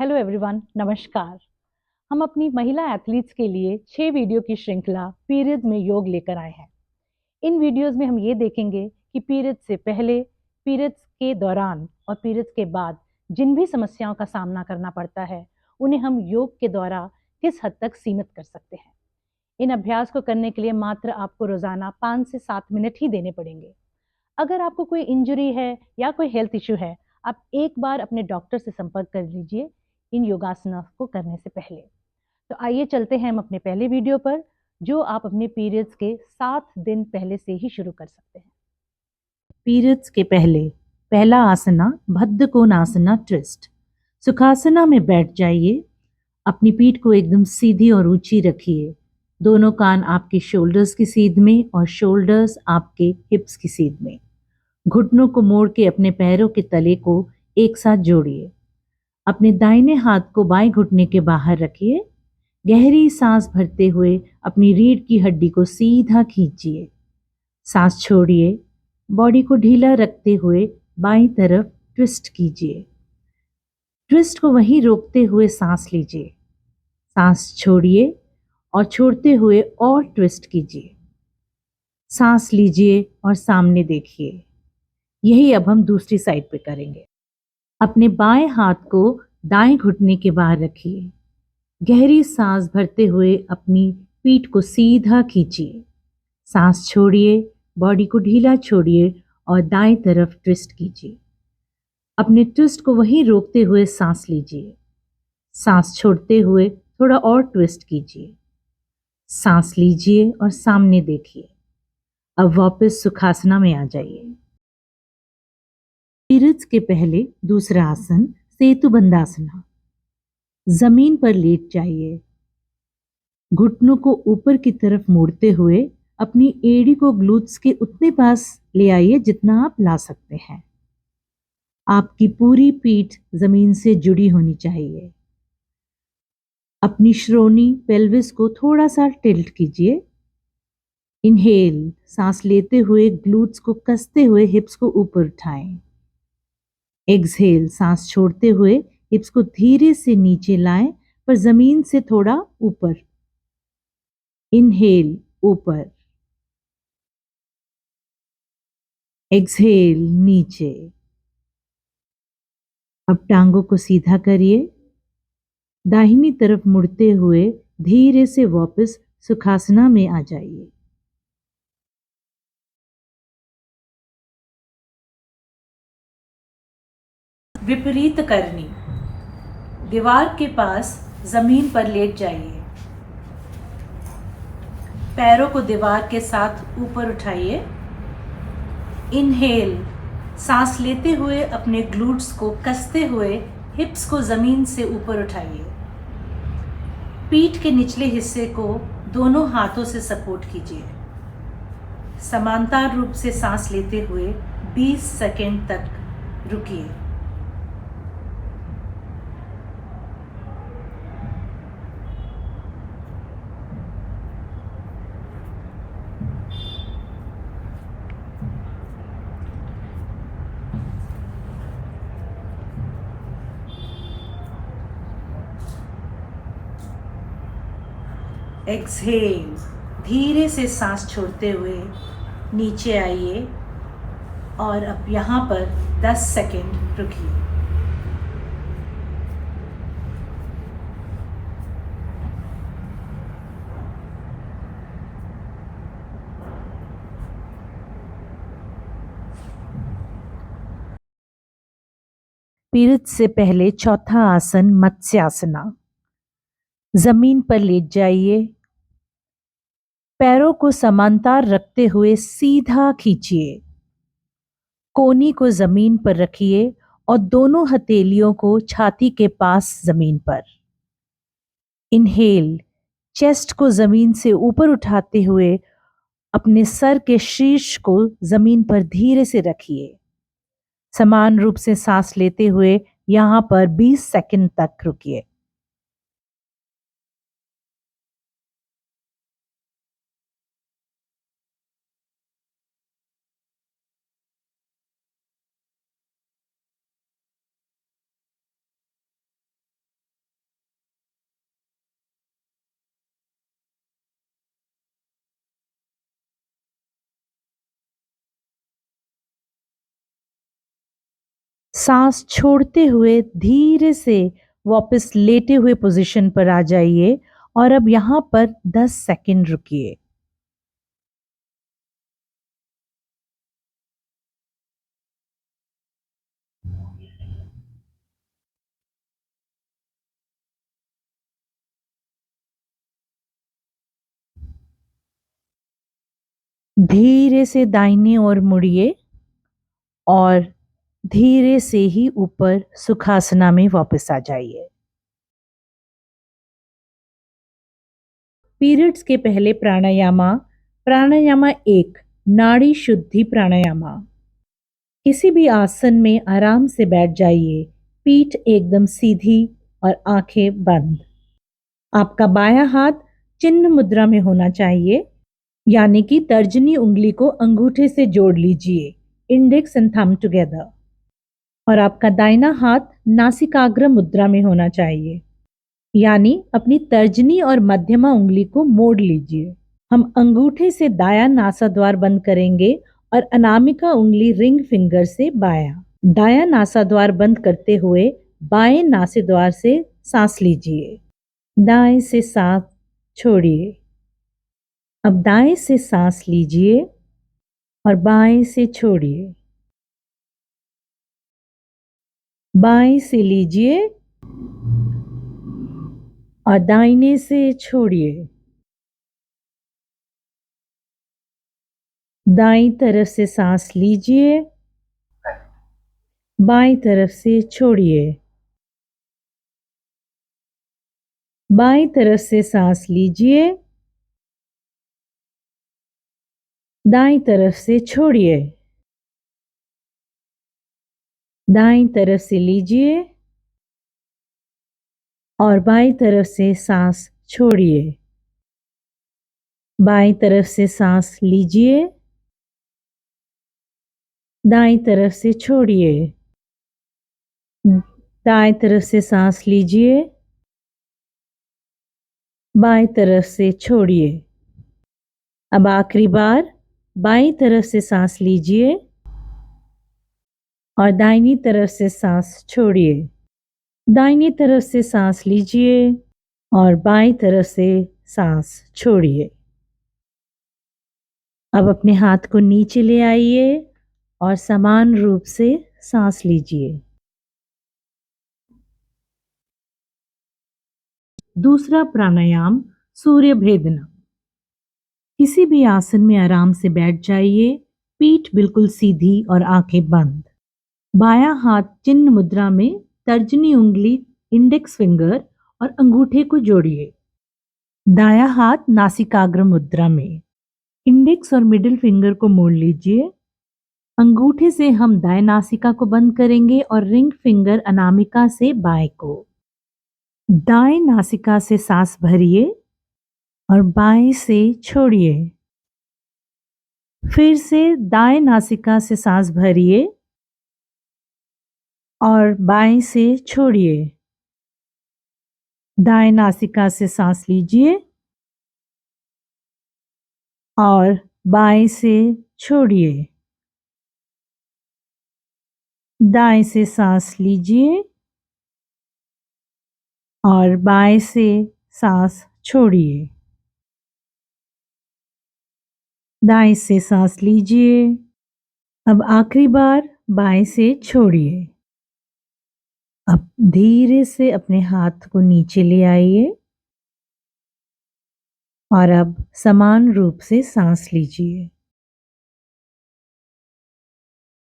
Hello everyone, नमस्कार। हम अपनी महिला एथलीट्स के लिए 6 वीडियो की श्रृंखला पीरियड्स में योग लेकर आए हैं। इन वीडियोस में हम ये देखेंगे कि पीरियड्स से पहले, पीरियड्स के दौरान और पीरियड्स के बाद जिन भी समस्याओं का सामना करना पड़ता है, उन्हें हम योग के द्वारा किस हद तक सीमित कर सकते हैं। इन अभ्यास को करने के लिए मात्र आपको रोजाना 5 से 7 मिनट ही देने पड़ेंगे। अगर आपको कोई इंजरी है या कोई हेल्थ इश्यू है, आप एक बार अपने डॉक्टर से संपर्क कर लीजिए इन योगासनों को करने से पहले। तो आइए चलते हैं हम अपने पहले वीडियो पर, जो आप अपने पीरियड्स के 7 दिन पहले से ही शुरू कर सकते हैं। पीरियड्स के पहले पहला आसना बद्ध कोणासना ट्विस्ट। सुखासना में बैठ जाइए। अपनी पीठ को एकदम सीधी और ऊंची रखिए। दोनों कान आपके शोल्डर्स की सीध में और शोल्डर्स आपके हिप्स की सीध में। घुटनों को मोड़ के अपने पैरों के तले को एक साथ जोड़िए। अपने दाहिने हाथ को बाएं घुटने के बाहर रखिए। गहरी सांस भरते हुए अपनी रीढ़ की हड्डी को सीधा खींचिए। सांस छोड़िए। बॉडी को ढीला रखते हुए बाईं तरफ ट्विस्ट कीजिए। ट्विस्ट को वहीं रोकते हुए सांस लीजिए। सांस छोड़िए और छोड़ते हुए और ट्विस्ट कीजिए। सांस लीजिए और सामने देखिए। यही अब हम दूसरी साइड पे करेंगे। अपने बाएं हाथ को दाएं घुटने के बाहर रखिए। गहरी सांस भरते हुए अपनी पीठ को सीधा खींचिए। सांस छोड़िए, बॉडी को ढीला छोड़िए और दाएं तरफ ट्विस्ट कीजिए। अपने ट्विस्ट को वहीं रोकते हुए सांस लीजिए। सांस छोड़ते हुए थोड़ा और ट्विस्ट कीजिए। सांस लीजिए और सामने देखिए। अब वापस सुखासना में आ जाइए। पीरियड्स के पहले दूसरा आसन सेतु बंधासना। जमीन पर लेट जाइए। घुटनों को ऊपर की तरफ मोड़ते हुए अपनी एड़ी को ग्लूट्स के उतने पास ले आइए जितना आप ला सकते हैं। आपकी पूरी पीठ जमीन से जुड़ी होनी चाहिए। अपनी श्रोणी पेल्विस को थोड़ा सा टिल्ट कीजिए। इनहेल, सांस लेते हुए ग्लूट्स को कसते हुए हिप्स को ऊपर उठाएं। एक्सहेल, सांस छोड़ते हुए हिप्स को धीरे से नीचे लाएं पर जमीन से थोड़ा ऊपर। इनहेल, ऊपर। एक्सहेल, नीचे। अब टांगों को सीधा करिए। दाहिनी तरफ मुड़ते हुए धीरे से वापस सुखासना में आ जाइए। विपरीत करनी। दीवार के पास जमीन पर लेट जाइए। पैरों को दीवार के साथ ऊपर उठाइए। इनहेल, सांस लेते हुए अपने ग्लूट्स को कसते हुए हिप्स को जमीन से ऊपर उठाइए। पीठ के निचले हिस्से को दोनों हाथों से सपोर्ट कीजिए। समांतर रूप से सांस लेते हुए 20 सेकंड तक रुकिए। एक्सहेल, धीरे से सांस छोड़ते हुए नीचे आइए और अब यहाँ पर 10 सेकंड रुकिए। पीरियड से पहले चौथा आसन मत्स्यासना। जमीन पर लेट जाइए। पैरों को समांतर रखते हुए सीधा खींचिए। कोहनी को जमीन पर रखिए और दोनों हथेलियों को छाती के पास जमीन पर। इनहेल, चेस्ट को जमीन से ऊपर उठाते हुए अपने सर के शीर्ष को जमीन पर धीरे से रखिए। समान रूप से सांस लेते हुए यहां पर 20 सेकंड तक रुकिए। सांस छोड़ते हुए धीरे से वापस लेटे हुए पोजीशन पर आ जाइए और अब यहाँ पर 10 सेकंड रुकिए। धीरे से दाहिने ओर मुड़िए और धीरे से ही ऊपर सुखासना में वापस आ जाइए। पीरियड्स के पहले प्राणायामा 1 नाड़ी शुद्धि प्राणायामा। किसी भी आसन में आराम से बैठ जाइए, पीठ एकदम सीधी और आंखें बंद। आपका बायां हाथ चिन्ह मुद्रा में होना चाहिए, यानी कि तर्जनी उंगली को अंगूठे से जोड़ लीजिए, इंडेक्स एंड थंब टुगेदर। और आपका दाहिना हाथ नासिकाग्र मुद्रा में होना चाहिए, यानी अपनी तर्जनी और मध्यमा उंगली को मोड़ लीजिए। हम अंगूठे से दायां नासाद्वार बंद करेंगे और अनामिका उंगली रिंग फिंगर से बायां। दायां नासाद्वार बंद करते हुए बाएं नासाद्वार से सांस लीजिए। दाएं से सांस छोड़िए। अब दाएं से सांस लीजिए और बाएं से छोड़िए। बाएं से लीजिए और दाहिने से छोड़िए। दाईं तरफ से सांस लीजिए, बाईं तरफ से छोड़िए। बाईं तरफ से सांस लीजिए, दाईं तरफ से छोड़िए। दाईं तरफ से लीजिए और बाईं तरफ से सांस छोड़िए। बाईं तरफ से सांस लीजिए, दाईं तरफ से छोड़िए। दाईं तरफ से सांस लीजिए, बाईं तरफ से छोड़िए। अब आखिरी बार बाईं तरफ से सांस लीजिए और दाहिनी तरफ से सांस छोड़िए। दाहिनी तरफ से सांस लीजिए और बाईं तरफ से सांस छोड़िए। अब अपने हाथ को नीचे ले आइए और समान रूप से सांस लीजिए। दूसरा प्राणायाम सूर्य भेदना। किसी भी आसन में आराम से बैठ जाइए, पीठ बिल्कुल सीधी और आंखें बंद। बायां हाथ चिन्ह मुद्रा में तर्जनी उंगली इंडेक्स फिंगर और अंगूठे को जोड़िए। दायां हाथ नासिकाग्र मुद्रा में। इंडेक्स और मिडिल फिंगर को मोड़ लीजिए। अंगूठे से हम दाएं नासिका को बंद करेंगे और रिंग फिंगर अनामिका से बाएं को। दाएं नासिका से सांस भरिए और बाएं से छोड़िए। फिर से दाएं नासिका से सांस भरिए और बाएं से छोड़िए। दाएं नासिका से सांस लीजिए और बाएं से छोड़िए। दाएं से सांस लीजिए और बाएं से सांस छोड़िए। दाएं से सांस लीजिए। अब आखिरी बार बाएं से छोड़िए। अब धीरे से अपने हाथ को नीचे ले आइए और अब समान रूप से सांस लीजिए।